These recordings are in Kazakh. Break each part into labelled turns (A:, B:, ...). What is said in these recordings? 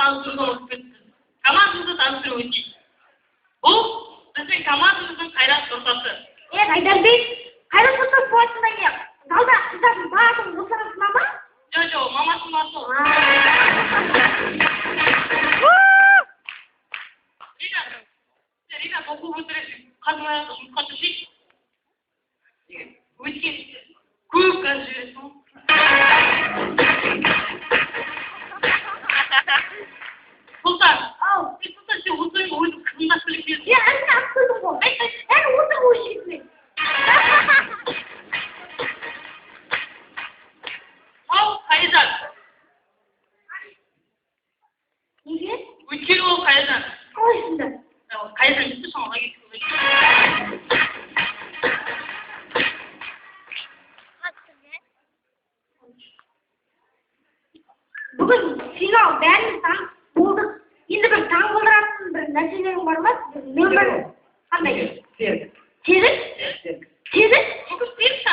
A: таныстырудан өтіп кетті. Командамызды таныстырып өтейік. Бұл біздің командамыздың Қайрат Нұртасы.
B: Қайдарбек, Қайрат Нұртас болатында не? Залда қыздардың барлығын осырасына ма?
A: Жоқ, мамасы масы. Ринат, оқу бітіресің. Қазір аяққа жұмысқа түсейік. Өткен көп газ жібересің. Сұлтан, сен отырып өзің қымдап біліп бердің.
B: Әне ап қойдың ғой. Әне отыр ғой шетіне.
A: Ал, Қайызан.
B: Неге?
A: Өйткені ол Қайызан.
B: Қалайсыңдар?
A: Қайызан кетті соңға кетті.
B: Бүгін финал бәріміз танып болдық. Енді бір таң қалдыратын бір нәрселерің бар ма? Нөмір қандай? Тегіс? Тегіс?
A: Бүгін берші.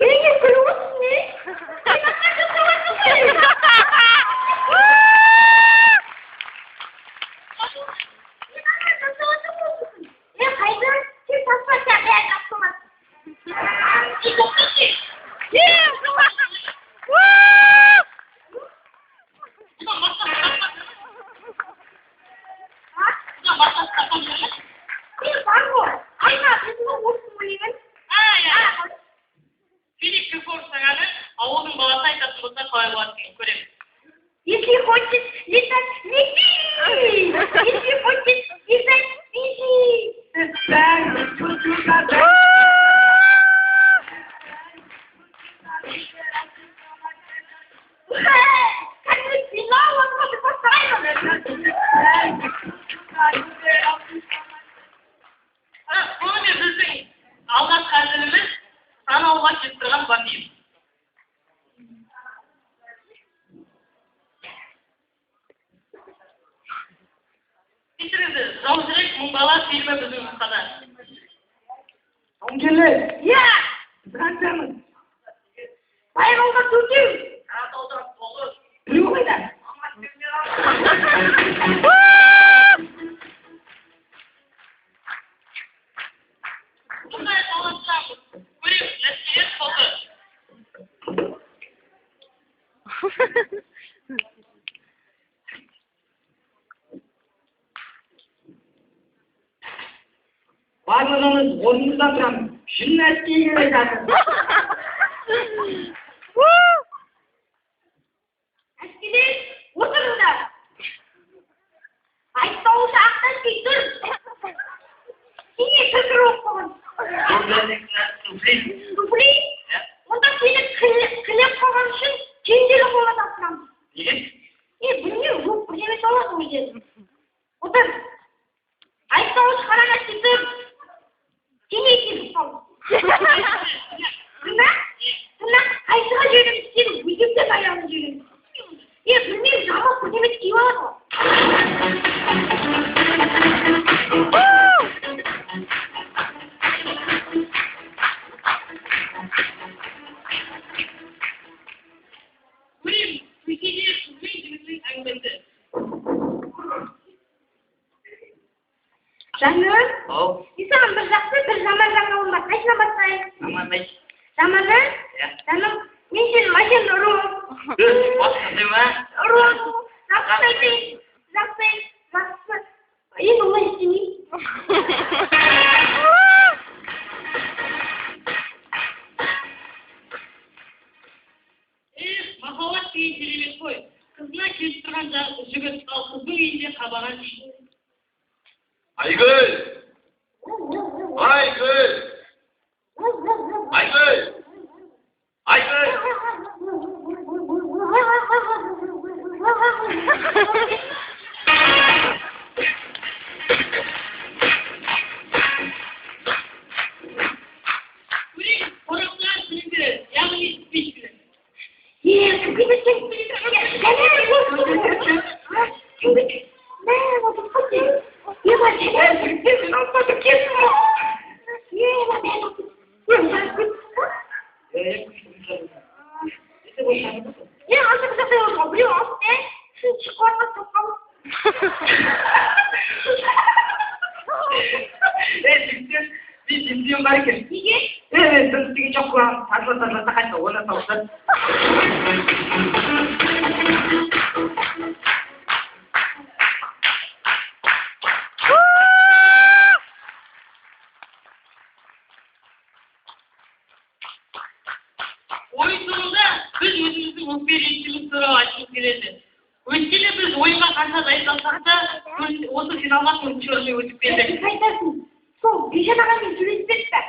B: Неге күліп отырсың, не?
A: Филипп Киркоров сағаны ауылдың баласы айтатын болса қалай болады деген көреміз.
B: Если хочешь летать, лети! Если хочешь летать, лети! Как ты финал, вот ты поставила?
A: Бұнымен біздің алғашқы әзіліміз санауға кетіп тұрған бапиев. Кешіріңіз, Жаужүрек мың бала фильмі біздің нұсқада.
B: Жауынгерлер! Иә! Франциямыз! Байғалға төтеу!
A: Қаратауда толы.
B: Біреу қайда?
A: Бұндай талантамыз. Көреміз, нәтижелер соты.
B: Барлығымыз орнымызда тұрамыз. Шын әскери келе жатыр. Әскери, отырыңдар. Айттаушы ақтаспай тұр. Сене түкір оқығын. Туфли? Онда сені қілеп қалған үшін кенделі қола тапсырамыз.
A: Неге?
B: Білмеу, жоқ, бірдеме салады ғой деді. Отыр. Айттаушы қараға кетіп. Сене кетіп қалды. Тыңда? Қайсыға жібереміз сені? Өзімден аяғын жібереміз. Білмеу, жаман бірдеме киіп алады ғой.
A: Көреміз, көкеде қызбен жігіттің әңгімесі.
B: Жаңыл?
A: Ау.
B: Саған бір жақсы, бір жаман жаңалым бар. Қайсына бастайын?
A: Жаман айт.
B: Жаманы?
A: Иә.
B: Жаным, мен сені машина ұрып.
A: Басқандай ма?
B: Ұрып. Жақсы айтайын. Жақсы. Енді олай істемейін.
A: Махаббат деген керемет қой. Қызына келіп тұрған жігіт, ал қыздың үйінде қабаған дейді.
C: Айгүл! Айгүл! Айгүл! Айгүл!
A: Көрейін, қорақтан білім береді, яғни спич береді.
B: Күкені сен
D: сүйем бар екен.
B: Неге?
D: Бір үстіге жоқ қылам, тазалата қайта ойласа отырады.
A: Ойын соңында біз өзіміздің өкпелеушілік туралы айтқымыз келеді. Өйткені біз ойынға қанша дайындалсақ та, осы финалға төртінші орынмен өтіп келдік.
B: Қайтасың. Сол Бейшан ағамен сөйлеспек пе?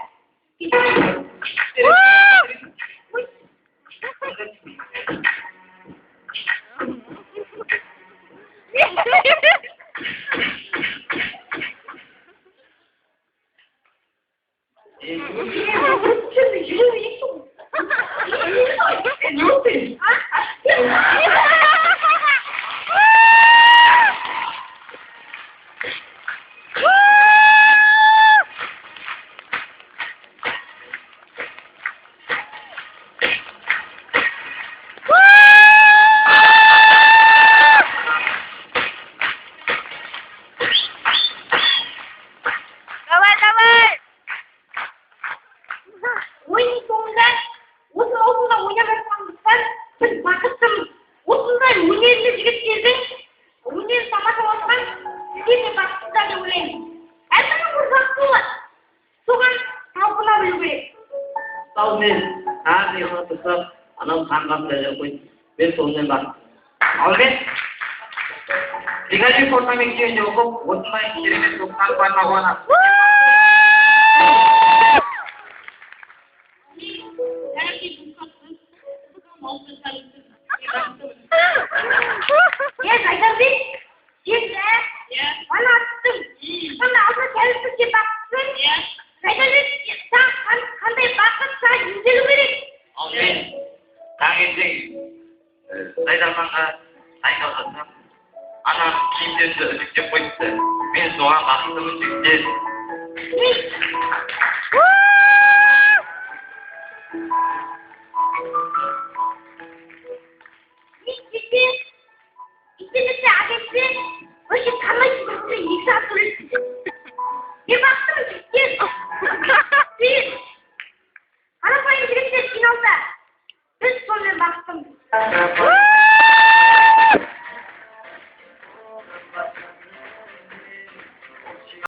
B: Ойын соңында осы маусымда ойнап жатқандықтан біз бақыттымыз. Осындай өнерлі жігіттердің өнерін тамашалатқан сіздер де бақыттысыздар деп ойлаймын. Әркімнің бір бақыты болады. Соған талпына білу керек.
D: Мысалы мен әр ұйқыға тұрсам, анау таңғамда деп қойды. Мен сонымен бар. Ал мен Бегалиев орта мектебінде оқып, осындай керемет топтар барына қуанамын.
B: Жайдарбек, сен бана аттың. Сонда алдына тәуелсіз деп бақыттысың. Жайдарбек, саған қандай бақыт саған емделу керек?
C: Ал мен таңертең Жайдарманға айналғансам, анам киімдерді үтіктеп қойыпты. Мен соған бақыттымын жігіттер.